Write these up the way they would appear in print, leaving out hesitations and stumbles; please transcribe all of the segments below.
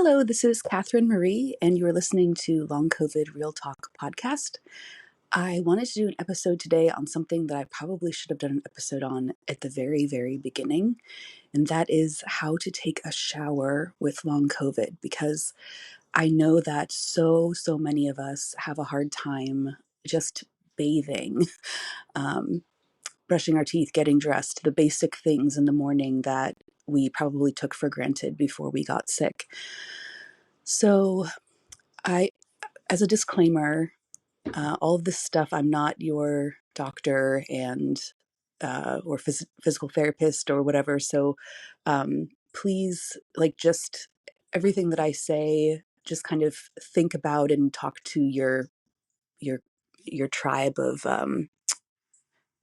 Hello, this is Catherine Marie, and you're listening to Long COVID Real Talk podcast. I wanted to do an episode today on something that I probably should have done an episode on at the very, very beginning, and that is how to take a shower with long COVID, because I know that so many of us have a hard time just bathing, um, brushing our teeth, getting dressed, the basic things in the morning that we probably took for granted before we got sick. So as a disclaimer, all of this stuff, I'm not your doctor and or physical therapist or whatever. So please, just everything that I say, just kind of think about and talk to your your tribe of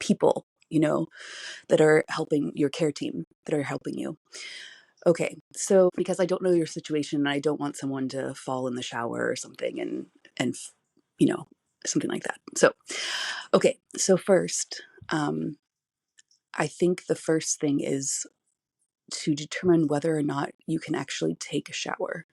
people, that are helping, your care team that are helping you. Okay, so because I don't know your situation, and I don't want someone to fall in the shower or something and you know something like that. So okay, so first, I think the first thing is to determine whether or not you can actually take a shower.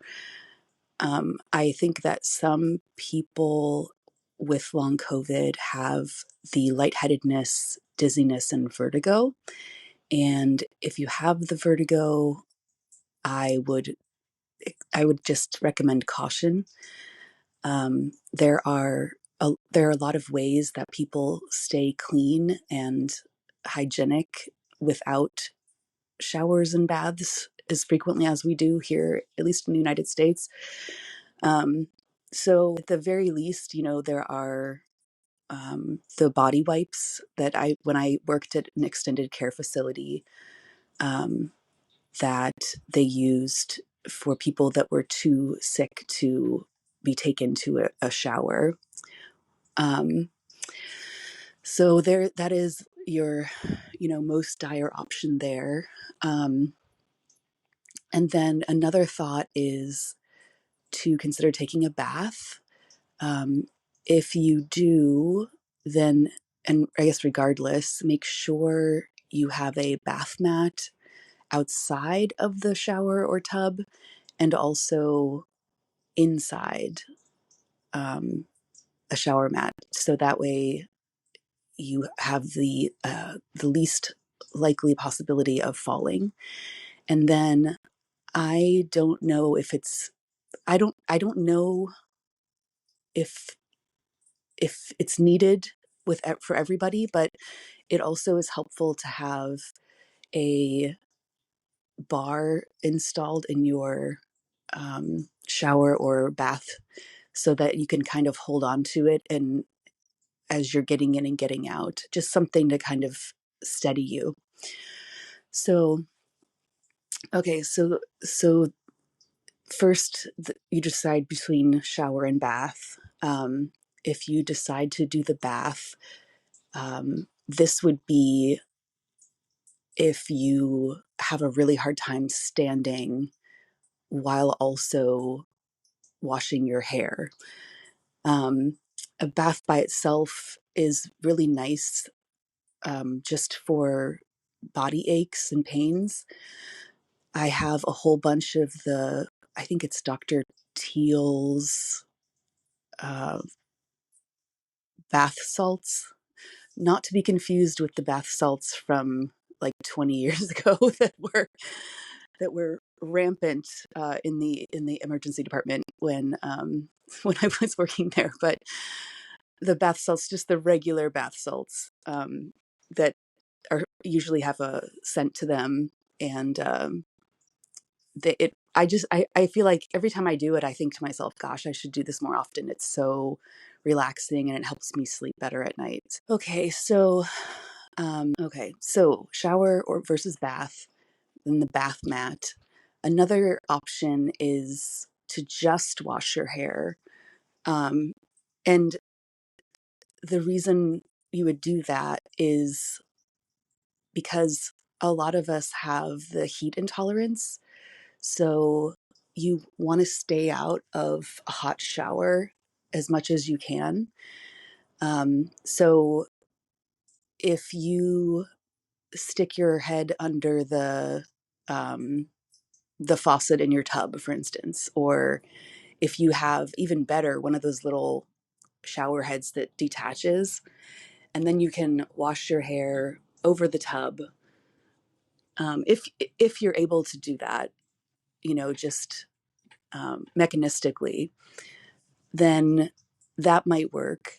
I think that some people with long COVID have the lightheadedness, dizziness, and vertigo. And if you have the vertigo, I would just recommend caution. There are a lot of ways that people stay clean and hygienic without showers and baths as frequently as we do here, at least in the United States. So at the very least, there are the body wipes that when I worked at an extended care facility, um, that they used for people that were too sick to be taken to a shower. Um, so that is your, most dire option there. And then another thought is to consider taking a bath. If you do, then, and I guess regardless, make sure you have a bath mat outside of the shower or tub, and also inside a shower mat. So that way you have the least likely possibility of falling. And then I don't know if it's I don't know if it's needed for everybody, but it also is helpful to have a bar installed in your shower or bath so that you can kind of hold on to it, and as you're getting in and getting out, just something to kind of steady you. So okay, so first, you decide between shower and bath. If you decide to do the bath, this would be if you have a really hard time standing while also washing your hair. A bath by itself is really nice, just for body aches and pains. I have a whole bunch of I think it's Dr. Teal's uh, bath salts, not to be confused with the bath salts from like 20 years ago that were rampant in the emergency department when when I was working there. But the bath salts, just the regular bath salts, that are usually have a scent to them, and I feel like every time I do it, I think to myself, gosh, I should do this more often. It's so relaxing and it helps me sleep better at night. Okay, so shower or versus bath, then the bath mat. Another option is to just wash your hair. Um, and the reason you would do that is because a lot of us have the heat intolerance. So you want to stay out of a hot shower as much as you can. So if you stick your head under the um, the faucet in your tub, for instance, or if you have, even better, one of those little shower heads that detaches, and then you can wash your hair over the tub. If you're able to do that, just mechanistically, then that might work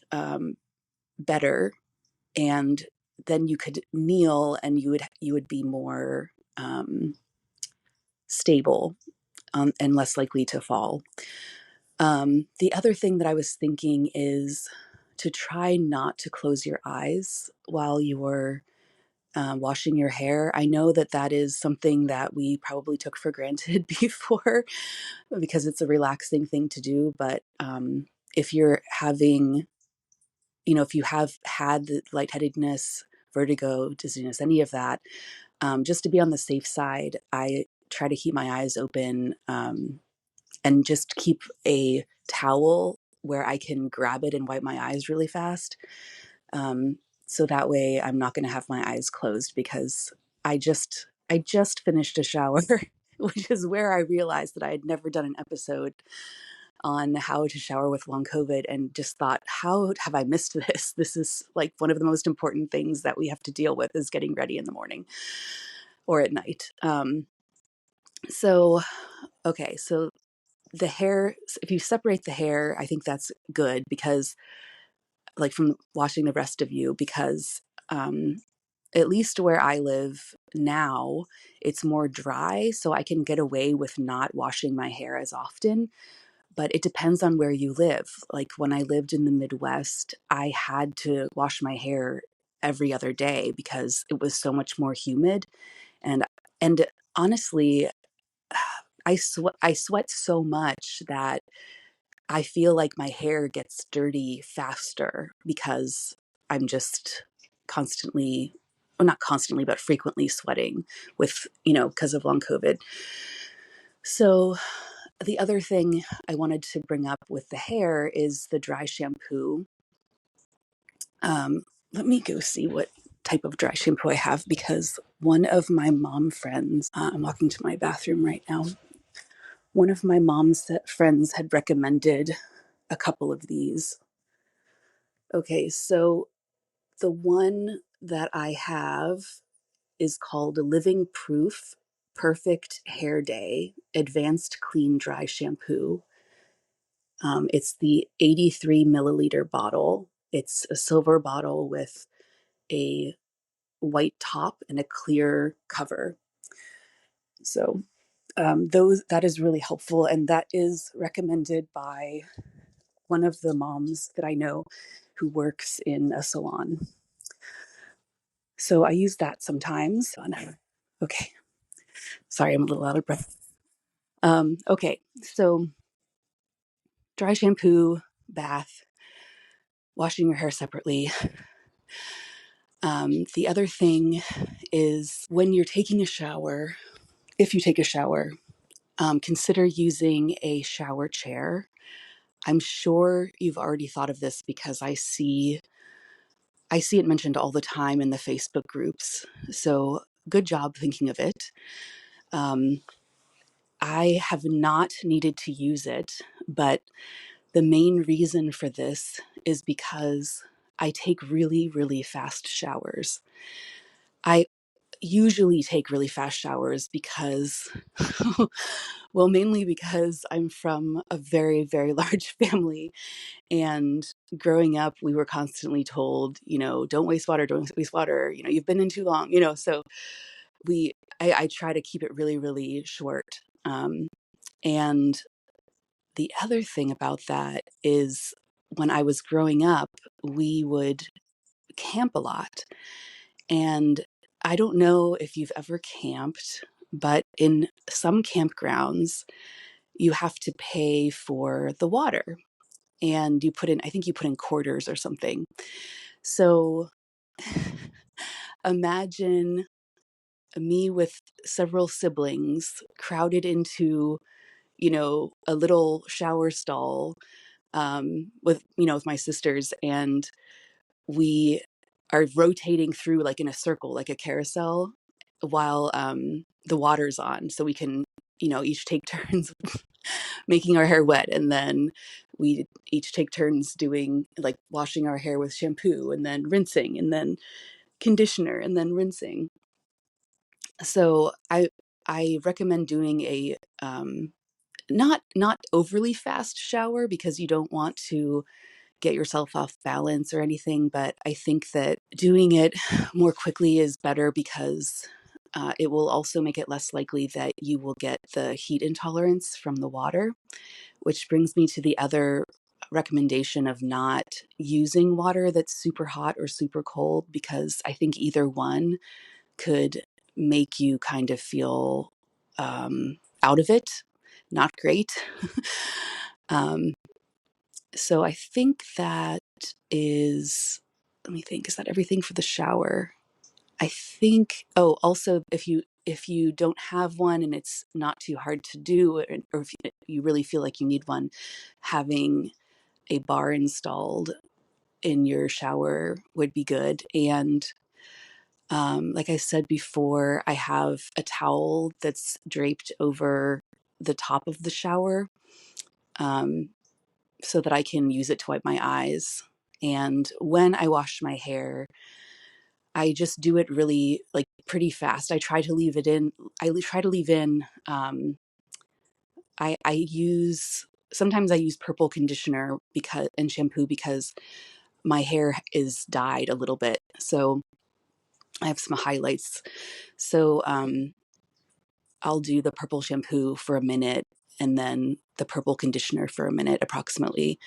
better, and then you could kneel and you would be more stable, and less likely to fall. The other thing that I was thinking is to try not to close your eyes while you're washing your hair. I know that that is something that we probably took for granted before because it's a relaxing thing to do. But if you're having, if you have had the lightheadedness, vertigo, dizziness, any of that, just to be on the safe side, I try to keep my eyes open, and just keep a towel where I can grab it and wipe my eyes really fast. Um, so that way I'm not going to have my eyes closed, because I just finished a shower, which is where I realized that I had never done an episode on how to shower with long COVID, and just thought, how have I missed this? This is like one of the most important things that we have to deal with, is getting ready in the morning or at night. So, okay. So the hair, if you separate the hair, I think that's good, because like from washing the rest of you, because um, at least where I live now, it's more dry, so I can get away with not washing my hair as often. But it depends on where you live. Like when I lived in the Midwest, I had to wash my hair every other day because it was so much more humid. And honestly, I sweat so much that I feel like my hair gets dirty faster, because I'm just constantly, well, not constantly, but frequently sweating with, because of long COVID. So the other thing I wanted to bring up with the hair is the dry shampoo. Let me go see what type of dry shampoo I have, because one of my mom friends, I'm walking to my bathroom right now. One of my mom's friends had recommended a couple of these. Okay, so the one that I have is called Living Proof Perfect Hair Day Advanced Clean Dry Shampoo. It's the 83 milliliter bottle. It's a silver bottle with a white top and a clear cover. So that is really helpful, and that is recommended by one of the moms that I know who works in a salon. So I use that sometimes. Okay, sorry, I'm a little out of breath. Okay, so dry shampoo, bath, washing your hair separately. The other thing is, when you're taking a shower, if you take a shower, consider using a shower chair. I'm sure you've already thought of this, because I see it mentioned all the time in the Facebook groups. So good job thinking of it. Um, I have not needed to use it, but the main reason for this is because I take really, really fast showers. I usually take really fast showers because, well, mainly because I'm from a very, very large family. And growing up, we were constantly told, don't waste water, don't waste water, you've been in too long, so I try to keep it really, really short. And the other thing about that is, when I was growing up, we would camp a lot. And I don't know if you've ever camped, but in some campgrounds, you have to pay for the water. And I think you put in quarters or something. So imagine me with several siblings crowded into, a little shower stall, with my sisters, and we are rotating through, like in a circle, like a carousel, while the water's on, so we can each take turns making our hair wet, and then we each take turns doing like washing our hair with shampoo and then rinsing and then conditioner and then rinsing. So I recommend doing a not overly fast shower, because you don't want to get yourself off balance or anything, but I think that doing it more quickly is better, because it will also make it less likely that you will get the heat intolerance from the water, which brings me to the other recommendation of not using water that's super hot or super cold, because I think either one could make you kind of feel out of it, not great. um, so I think that is, let me think, is that everything for the shower? I think, oh, also if you don't have one and it's not too hard to do, or if you really feel like you need one, having a bar installed in your shower would be good. And like I said before, I have a towel that's draped over the top of the shower, um, so that I can use it to wipe my eyes. And when I wash my hair, I just do it really like pretty fast. I try to leave it in. I try to leave in. I use sometimes I use purple conditioner because and shampoo, because my hair is dyed a little bit. So I have some highlights. So I'll do the purple shampoo for a minute and then the purple conditioner for a minute approximately.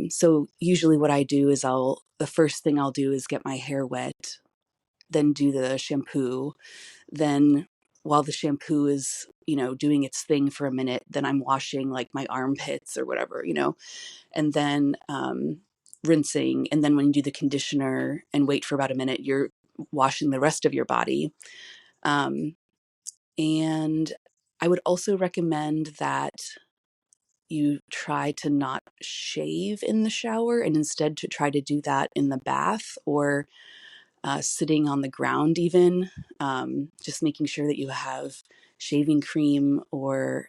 So usually what I do is the first thing I'll do is get my hair wet, then do the shampoo. Then while the shampoo is, doing its thing for a minute, then I'm washing like my armpits or whatever, and then rinsing. And then when you do the conditioner and wait for about a minute, you're washing the rest of your body. Um, and I would also recommend that you try to not shave in the shower, and instead to try to do that in the bath, or sitting on the ground even. Just making sure that you have shaving cream or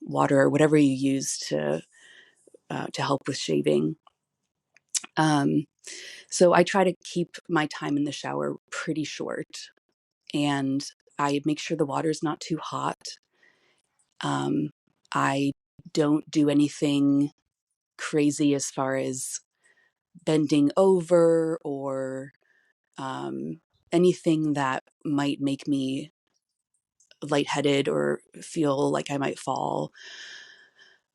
water or whatever you use to help with shaving. Um, so I try to keep my time in the shower pretty short, and I make sure the water's not too hot. I don't do anything crazy as far as bending over or anything that might make me lightheaded or feel like I might fall.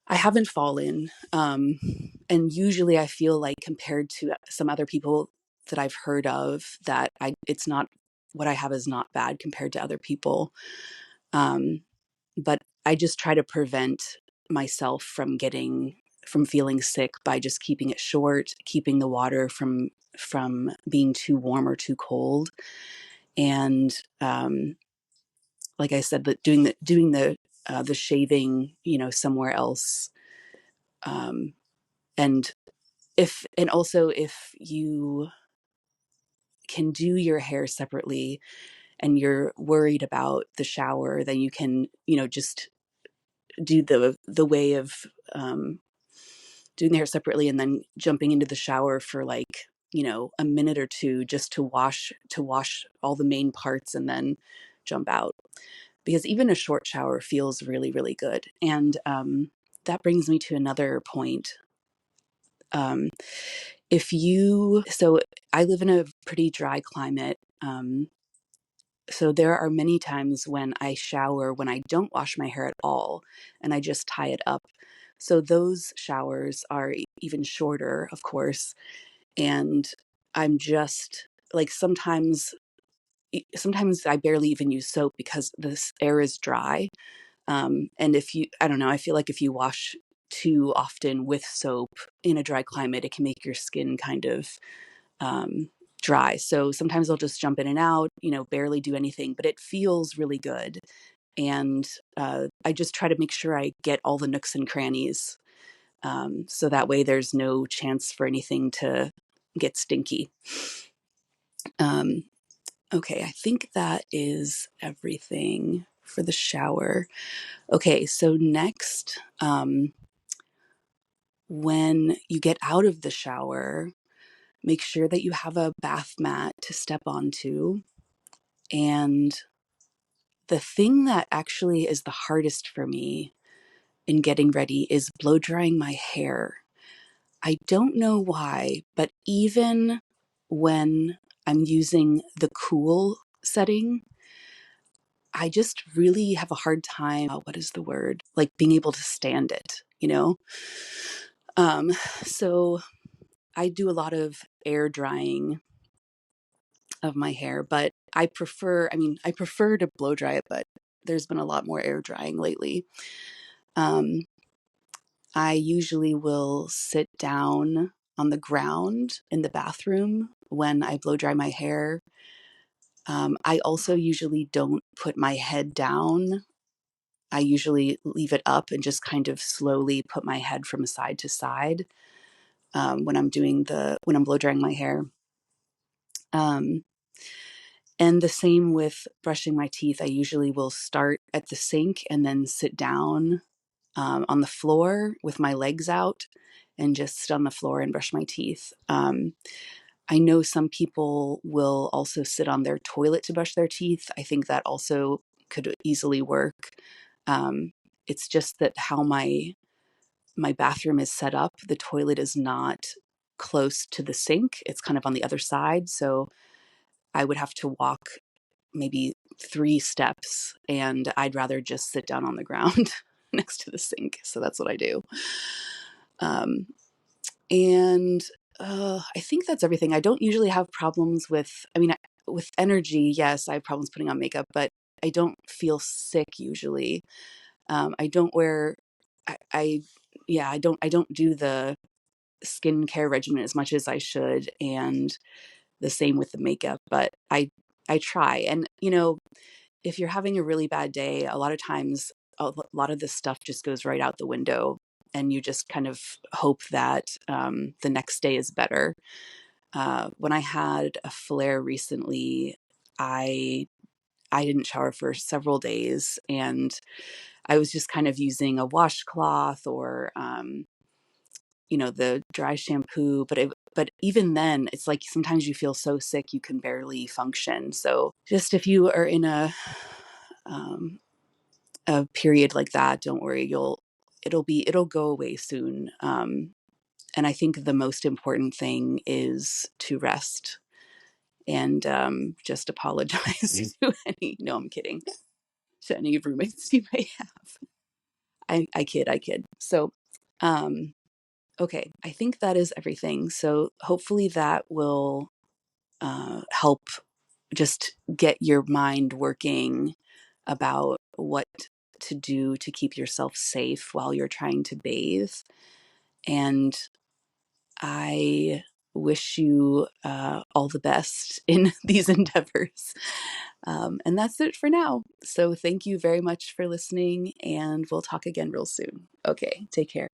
I haven't fallen. And usually I feel like, compared to some other people that I've heard of, that it's not, what I have is not bad compared to other people. But I just try to prevent myself from feeling sick by just keeping it short, keeping the water from being too warm or too cold. And like I said, that doing the shaving, somewhere else. Um, and also if you can do your hair separately and you're worried about the shower, then you can, just do the way of um, doing the hair separately and then jumping into the shower for like, a minute or two, just to wash all the main parts and then jump out. Because even a short shower feels really, really good. And that brings me to another point. Um, so I live in a pretty dry climate. So there are many times when I shower when I don't wash my hair at all and I just tie it up. So those showers are even shorter, of course. And I'm just like, sometimes I barely even use soap because this air is dry. And I don't know, I feel like if you wash too often with soap in a dry climate, it can make your skin kind of dry. So sometimes I'll just jump in and out, barely do anything, but it feels really good. And I just try to make sure I get all the nooks and crannies, so that way there's no chance for anything to get stinky. Um, okay, I think that is everything for the shower. Okay, so next, when you get out of the shower, make sure that you have a bath mat to step onto. And the thing that actually is the hardest for me in getting ready is blow drying my hair. I don't know why, but even when I'm using the cool setting, I just really have a hard time, what is the word? Like being able to stand it, you know? Um, so I do a lot of air drying of my hair, but I prefer to blow dry it, but there's been a lot more air drying lately. Um, I usually will sit down on the ground in the bathroom when I blow dry my hair. I also usually don't put my head down. I usually leave it up and just kind of slowly put my head from side to side when I'm blow drying my hair. Um, and the same with brushing my teeth. I usually will start at the sink and then sit down on the floor with my legs out and just sit on the floor and brush my teeth. I know some people will also sit on their toilet to brush their teeth. I think that also could easily work. Um, it's just that how my bathroom is set up, the toilet is not close to the sink. It's kind of on the other side. So I would have to walk maybe 3 steps, and I'd rather just sit down on the ground next to the sink. So that's what I do. Um, and I think that's everything. I don't usually have problems with energy. Yes, I have problems putting on makeup, but I don't feel sick usually. I don't wear, I yeah, I don't do the skincare regimen as much as I should, and the same with the makeup. But I try, and if you're having a really bad day, a lot of times a lot of this stuff just goes right out the window, and you just kind of hope that the next day is better. When I had a flare recently, I I didn't shower for several days, and I was just kind of using a washcloth or the dry shampoo. But even then, it's like sometimes you feel so sick you can barely function. So just if you are in um, a period like that, don't worry, it'll go away soon. And I think the most important thing is to rest and just apologize to any. No, I'm kidding. To any roommates you may have. I kid. So, um, okay, I think that is everything. So hopefully that will help just get your mind working about what to do to keep yourself safe while you're trying to bathe. And I wish you all the best in these endeavors. And that's it for now. So thank you very much for listening, and we'll talk again real soon. Okay, take care.